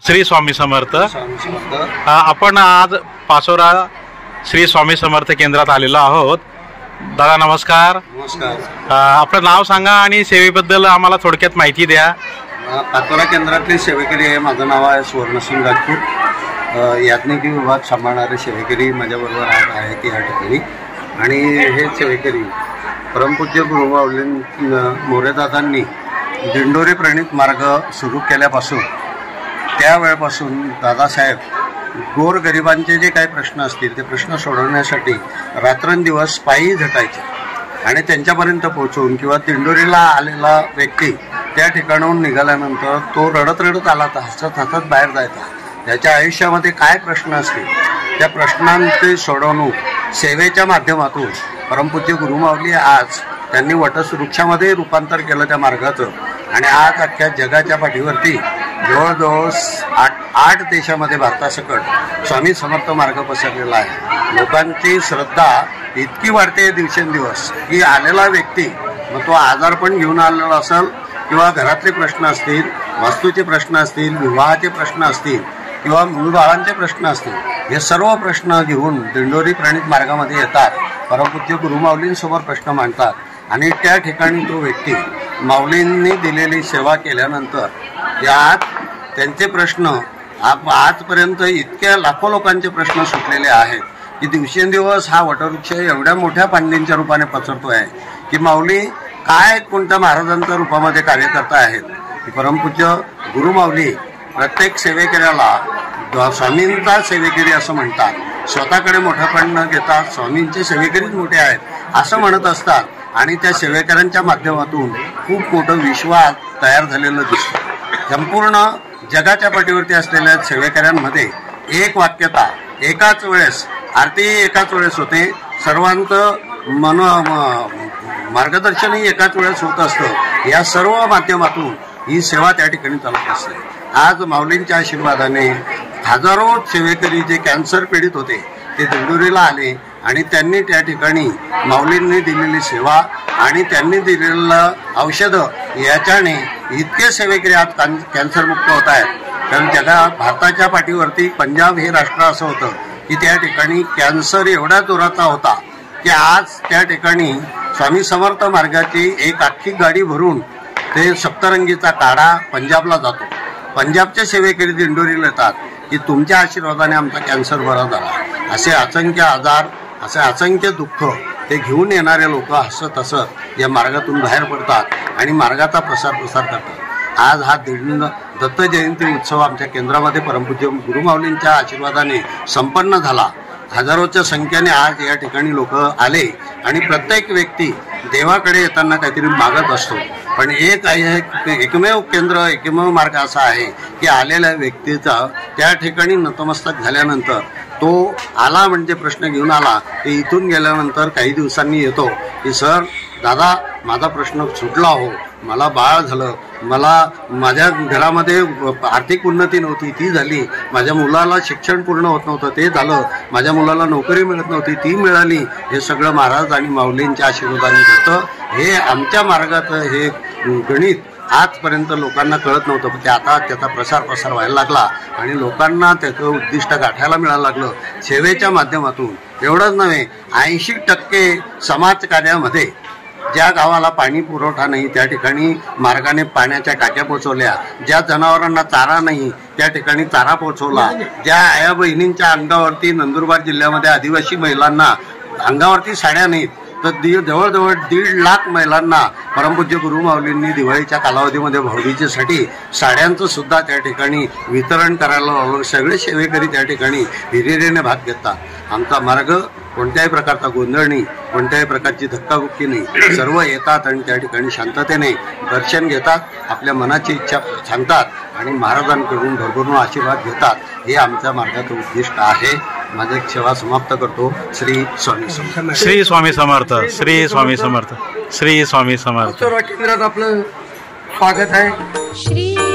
श्री स्वामी समर्थ। स्वामी समर्थ। आपण आज पाचोरा श्री स्वामी समर्थ केंद्रात आलेलो आहोत। दादा नमस्कार। नमस्कार। आपलं नाव सांगा आणि सेवेबद्दल आम्हाला थोडक्यात माहिती द्या। पाचोरा केंद्रातली सेवेकरी आहे। माझं नाव आहे सुवर्णसिंग राजपूत। याज्ञिकी विभाग सांभाळणारे सेवेकरी माझ्याबरोबर आहेत या ठिकाणी। आणि हे सेवेकरी परमपूज्य गुरुमाऊली मोरेदादांनी दिंडोरी प्रणित मार्ग सुरू केल्यापासून त्यावेळेपासून दादासाहेब गोरगरिबांचे जे काही प्रश्न असतील ते प्रश्न सोडवण्यासाठी रात्रंदिवस पायी झटायचे आणि त्यांच्यापर्यंत पोहोचवून किंवा दिंडोरीला आलेला व्यक्ती त्या ठिकाणाहून निघाल्यानंतर तो रडत रडत आला तर हसत हसत बाहेर जायचा। त्याच्या आयुष्यामध्ये काय प्रश्न असतील त्या प्रश्नांचे सोडवणूक सेवेच्या माध्यमातून परमपूज्य गुरुमाऊली आज त्यांनी वटवृक्षामध्ये रूपांतर केलं त्या मार्गाचं। आणि आज अख्ख्या जगाच्या पाठीवरती जवळजवळ आठ देशामध्ये भारतासकट स्वामी समर्थ मार्ग पसरलेला आहे। लोकांची श्रद्धा इतकी वाढते दिवसेंदिवस की आलेला व्यक्ती मग तो आजार पण घेऊन आलेला असेल किंवा घरातले प्रश्न असतील, वास्तूचे प्रश्न असतील, विवाहाचे प्रश्न असतील किंवा मूलबाळांचे प्रश्न असतील, हे सर्व प्रश्न घेऊन दिंडोरी प्रणित मार्गामध्ये येतात। परमपूज्य गुरुमाऊलींसमोर प्रश्न मांडतात आणि त्या ठिकाणी तो व्यक्ती माऊलींनी दिलेली सेवा केल्यानंतर यात त्यांचे प्रश्न आजपर्यंत इतक्या लाखो लोकांचे प्रश्न सुटलेले आहेत की दिवसेंदिवस हा वटवृक्ष एवढ्या मोठ्या पांड्यांच्या रूपाने पसरतो आहे की माऊली काय कोणत्या महाराजांच्या रूपामध्ये कार्यकर्ता आहेत की परमपूज्य गुरुमाऊली प्रत्येक सेवेकऱ्याला स्वामींचा सेवेकरी असं म्हणतात। स्वतःकडे मोठेपण न घेता स्वामींचे सेवेकरीच मोठे आहेत असं म्हणत असतात आणि त्या सेवेकऱ्यांच्या माध्यमातून खूप मोठं विश्वास तयार झालेलं दिसतं। संपूर्ण जगाच्या पाठीवरती असलेल्या सेवेकऱ्यांमध्ये एक वाक्यता, एकाच वेळेस आरती एकाच वेळेस होते, सर्वांचं मार्गदर्शनही एकाच वेळेस होत असतं। या सर्व माध्यमातून ही सेवा त्या ठिकाणी चालत असते। आज माऊलींच्या आशीर्वादाने हजारो सेवेकरी जे कॅन्सर पीडित होते ते दिंडोरीला आले आणि त्यांनी त्या ठिकाणी माऊलींनी दिलेली सेवा आणि त्यांनी दिलेलं औषधं याच्याने इतके सेवेकरी आज कॅन्सरमुक्त होत आहेत। कारण भारताच्या पाठीवरती पंजाब हे राष्ट्र असं होतं की त्या ठिकाणी कॅन्सर एवढ्या जोराचा होता की आज त्या ठिकाणी स्वामी समर्थ मार्गाची एक अख्खी गाडी भरून ते सप्तरंगीचा काढा पंजाबला जातो। पंजाबचे सेवेकरी दिंडोरीला येतात की तुमच्या आशीर्वादाने आमचा कॅन्सर बरा झाला। असे असंख्य आजार, असे असंख्य दुःख ते घेऊन येणारे लोक हसत हसत या मार्गातून बाहेर पडतात आणि मार्गाचा प्रसार करतात। आज हा दत्त जयंती उत्सव आमच्या केंद्रामध्ये परमपूज्य गुरुमाऊलींच्या आशीर्वादाने संपन्न झाला। हजारोच्या संख्येने आज या ठिकाणी लोक आले आणि प्रत्येक व्यक्ती देवाकडे येताना काहीतरी मागत असतो, पण एकमेव केंद्र, एकमेव मार्ग असा आहे की आलेल्या व्यक्तीचा त्या ठिकाणी नतमस्तक झाल्यानंतर तो आला म्हणजे प्रश्न घेऊन आला की इथून गेल्यानंतर काही दिवसांनी येतो की सर दादा माझा प्रश्न सुटला हो, मला बाळ झालं, मला माझ्या घरामध्ये आर्थिक उन्नती नव्हती ती झाली, माझ्या मुलाला शिक्षण पूर्ण होत नव्हतं ते झालं, माझ्या मुलाला नोकरी मिळत नव्हती ती मिळाली। हे सगळं महाराज आणि माऊलींच्या आशीर्वादाने घडतं। हे आमच्या मार्गाचं हे गणित आजपर्यंत लोकांना कळत नव्हतं, पण ते आता त्याचा प्रसार व्हायला लागला आणि लोकांना त्याचं उद्दिष्ट गाठायला मिळायला लागलं सेवेच्या माध्यमातून। एवढंच नव्हे, 80% समाजकार्यामध्ये ज्या गावाला पाणी पुरवठा नाही त्या ठिकाणी मार्गाने पाण्याच्या टाक्या पोचवल्या, ज्या जनावरांना चारा नाही त्या ठिकाणी चारा पोचवला, ज्या आया बहिणींच्या अंगावरती नंदुरबार जिल्ह्यामध्ये आदिवासी महिलांना अंगावरती साड्या नाहीत तर जवळजवळ 1.5 लाख महिलांना परमपूज्य गुरुमाऊलींनी दिवाळीच्या कालावधीमध्ये भाऊबीजेसाठी साड्यांचं सुद्धा त्या ठिकाणी वितरण करायला लावलं। सगळे सेवेकरी त्या ठिकाणी हिरिरीने भाग घेतात। आमचा मार्ग कोणत्याही प्रकारचा गोंधळ नाही, कोणत्याही प्रकारची धक्काबुक्की नाही, सर्व येतात आणि त्या ठिकाणी शांततेने दर्शन घेतात, आपल्या मनाची इच्छा सांगतात आणि महाराजांकडून भरभरून आशीर्वाद घेतात। हे आमच्या मार्गाचं उद्दिष्ट आहे। माझी सेवा समाप्त करतो। श्री स्वामी समर्थ। श्री स्वामी समर्थ। श्री स्वामी समर्थ। श्री स्वामी समर्थ। केंद्रात आपलं स्वागत आहे।